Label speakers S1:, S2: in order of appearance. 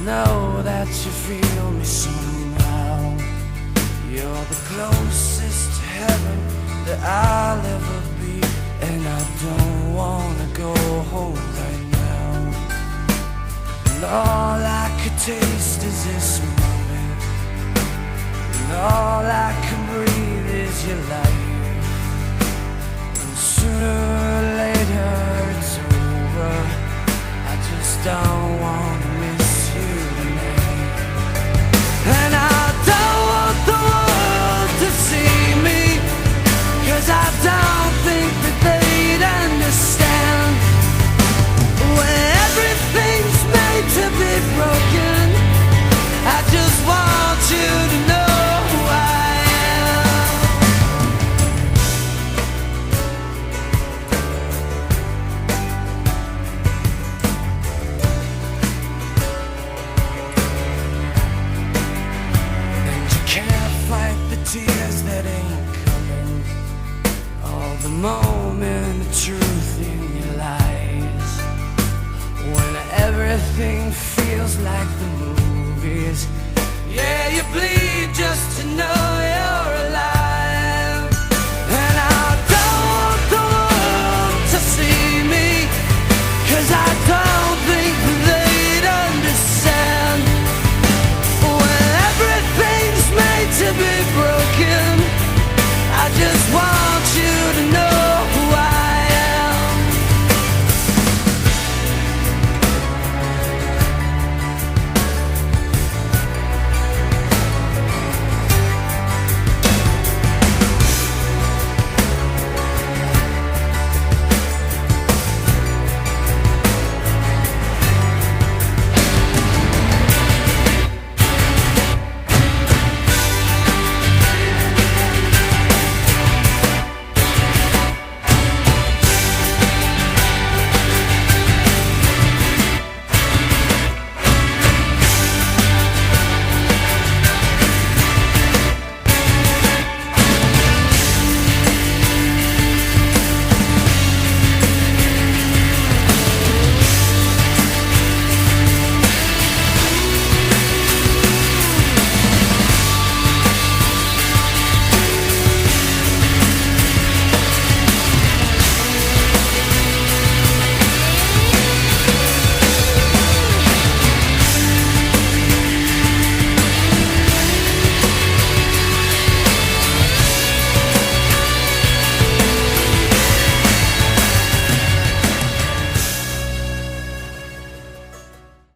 S1: know that you feel me somehow. You're the closest to heaven that I'll ever be, and I don't wanna go home right now. And all I could taste is this moment, and all I can breathe is your life. And sooner or later it's over, I just don't wanna miss you tonight. And I don't want the world to see me, 'cause I don't think that they'd understand. When everything's made to be broken, I just want you to know who I am. And you can't fight the tears that ain't coming, all the moment of truth in your lies. When everything feels like the movies, yeah, you bleed just to know you're